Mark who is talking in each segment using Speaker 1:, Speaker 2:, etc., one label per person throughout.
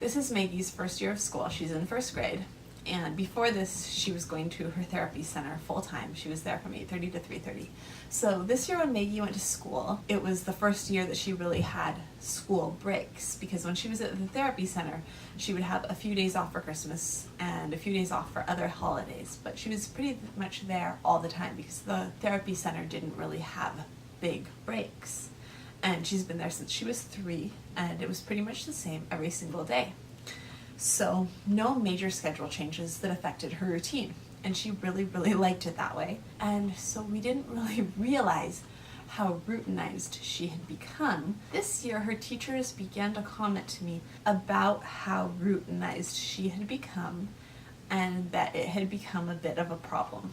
Speaker 1: This is Maggie's first year of school. She's in first grade. And before this, she was going to her therapy center full-time. She was there from 8:30 to 3:30. So this year when Maggie went to school, it was the first year that she really had school breaks, because when she was at the therapy center, she would have a few days off for Christmas and a few days off for other holidays. But she was pretty much there all the time because the therapy center didn't really have big breaks. And she's been there since she was 3, and it was pretty much the same every single day. So no major schedule changes that affected her routine, and she really liked it that way. And so we didn't really realize how routinized she had become. This year her teachers began to comment to me about how routinized she had become, and that it had become a bit of a problem.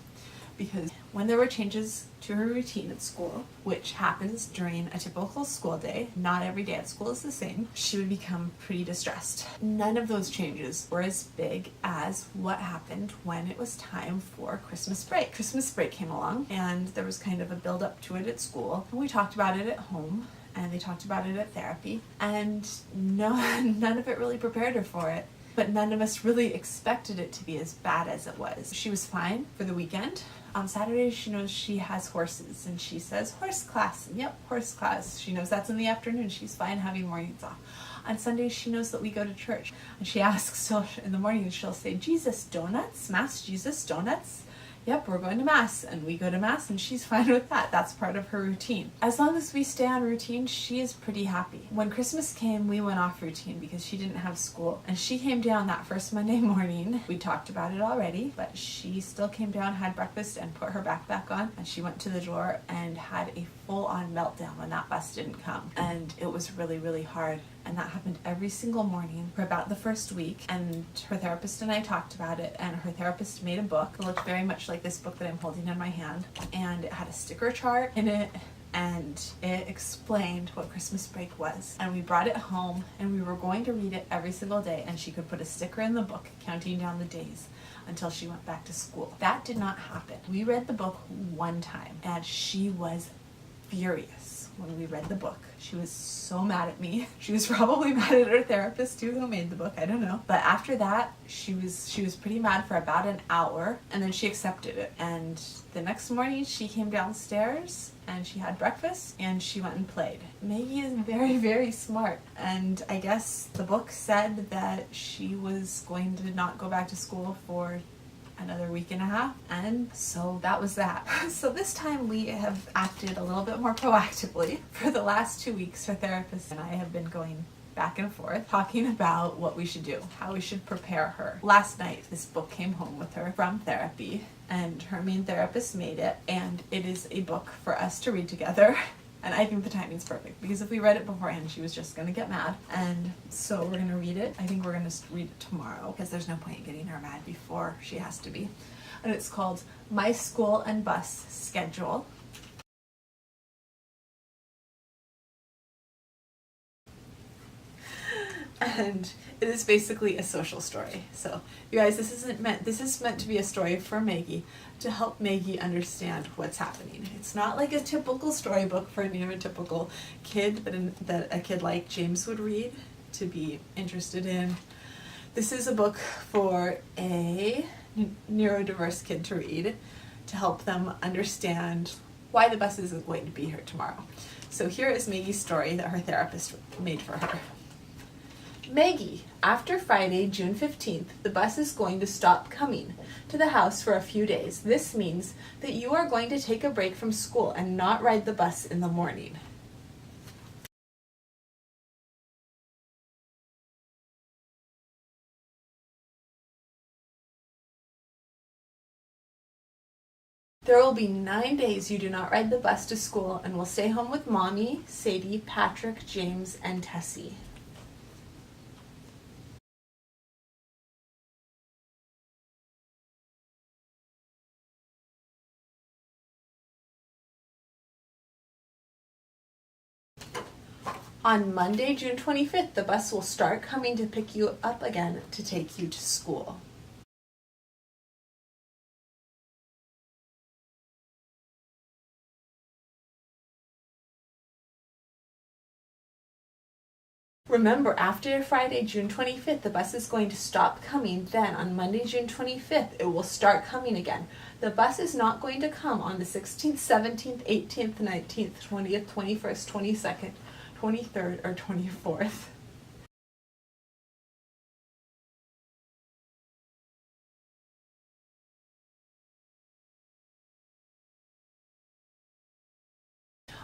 Speaker 1: Because when there were changes to her routine at school, which happens during a typical school day, not every day at school is the same, she would become pretty distressed. None of those changes were as big as what happened when it was time for Christmas break. Christmas break came along, and there was kind of a build up to it at school. We talked about it at home, and they talked about it at therapy, and none of it really prepared her for it. But none of us really expected it to be as bad as it was. She was fine for the weekend. On Saturday, she knows she has horses, and she says, horse class. Yep, horse class. She knows that's in the afternoon. She's fine having mornings off. On Sundays, she knows that we go to church, and she asks, so in the morning, she'll say, Jesus donuts? Mass Jesus donuts? Yep, we're going to Mass, and we go to Mass, and she's fine with that. That's part of her routine. As long as we stay on routine, she is pretty happy. When Christmas came, we went off routine because she didn't have school, and she came down that first Monday morning. We talked about it already, but she still came down, had breakfast, and put her backpack on, and she went to the door and had a full-on meltdown when that bus didn't come. And it was really hard. And that happened every single morning for about the first week. And her therapist and I talked about it, and her therapist made a book. It looked very much like this book that I'm holding in my hand, and it had a sticker chart in it, and it explained what Christmas break was. And we brought it home, and we were going to read it every single day, and she could put a sticker in the book counting down the days until she went back to school. That did not happen. We read the book one time, and she was furious when we read the book. She was so mad at me. She was probably mad at her therapist too, who made the book, I don't know. But after that, she was pretty mad for about an hour, and then she accepted it. And the next morning she came downstairs and she had breakfast and she went and played. Maggie is very smart, and I guess the book said that she was going to not go back to school for another week and a half, and so that was that. So this time we have acted a little bit more proactively. For the last 2 weeks, her therapist and I have been going back and forth talking about what we should do, how we should prepare her. Last night this book came home with her from therapy, and her main therapist made it, and it is a book for us to read together. And I think the timing's perfect, because if we read it beforehand, she was just going to get mad. And so we're going to read it. I think we're going to read it tomorrow, because there's no point in getting her mad before she has to be. And it's called My School and Bus Schedule. And it is basically a social story. So you guys, this is meant to be a story for Maggie, to help Maggie understand what's happening. It's not like a typical storybook for a neurotypical kid that a kid like James would read to be interested in. This is a book for a neurodiverse kid to read, to help them understand why the bus isn't going to be here tomorrow. So here is Maggie's story that her therapist made for her. Maggie, after Friday, June 15th, the bus is going to stop coming to the house for a few days. This means that you are going to take a break from school and not ride the bus in the morning. There will be 9 days you do not ride the bus to school and will stay home with Mommy, Sadie, Patrick, James, and Tessie. On Monday, June 25th, the bus will start coming to pick you up again to take you to school. Remember, after Friday, June 25th, the bus is going to stop coming. Then on Monday, June 25th, it will start coming again. The bus is not going to come on the 16th, 17th, 18th, 19th, 20th, 21st, 22nd, 23rd, or 24th.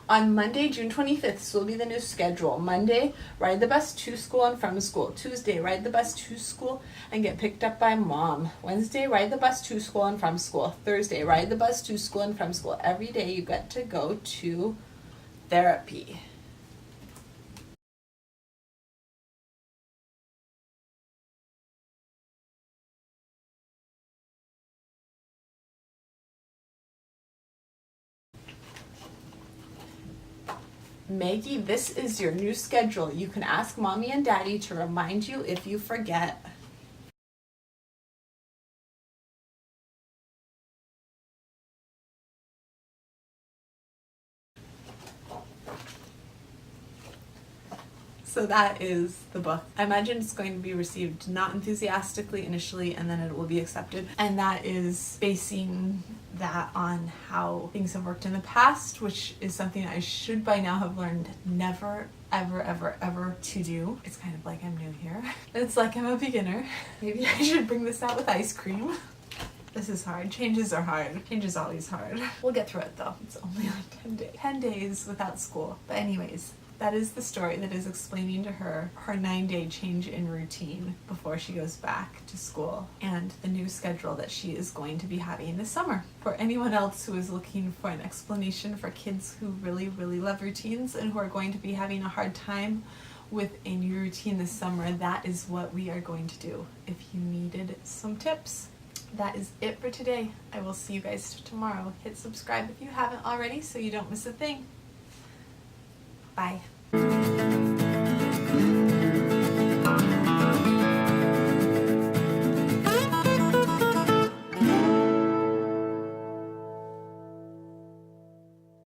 Speaker 1: On Monday, June 25th, this will be the new schedule. Monday, ride the bus to school and from school. Tuesday, ride the bus to school and get picked up by mom. Wednesday, ride the bus to school and from school. Thursday, ride the bus to school and from school. Every day you get to go to therapy. Maggie, this is your new schedule. You can ask mommy and daddy to remind you if you forget. So that is the book. I imagine it's going to be received not enthusiastically initially, and then it will be accepted. And that is basing that on how things have worked in the past, which is something I should by now have learned never, ever, ever, ever to do. It's kind of like I'm new here. It's like I'm a beginner. Maybe I should bring this out with ice cream. This is hard. Changes are hard. Change is always hard. We'll get through it though. It's only like 10 days. 10 days without school. But anyways, that is the story that is explaining to her her 9-day change in routine before she goes back to school and the new schedule that she is going to be having this summer. For anyone else who is looking for an explanation for kids who really, really love routines and who are going to be having a hard time with a new routine this summer, that is what we are going to do. If you needed some tips, that is it for today. I will see you guys tomorrow. Hit subscribe if you haven't already so you don't miss a thing. Bye.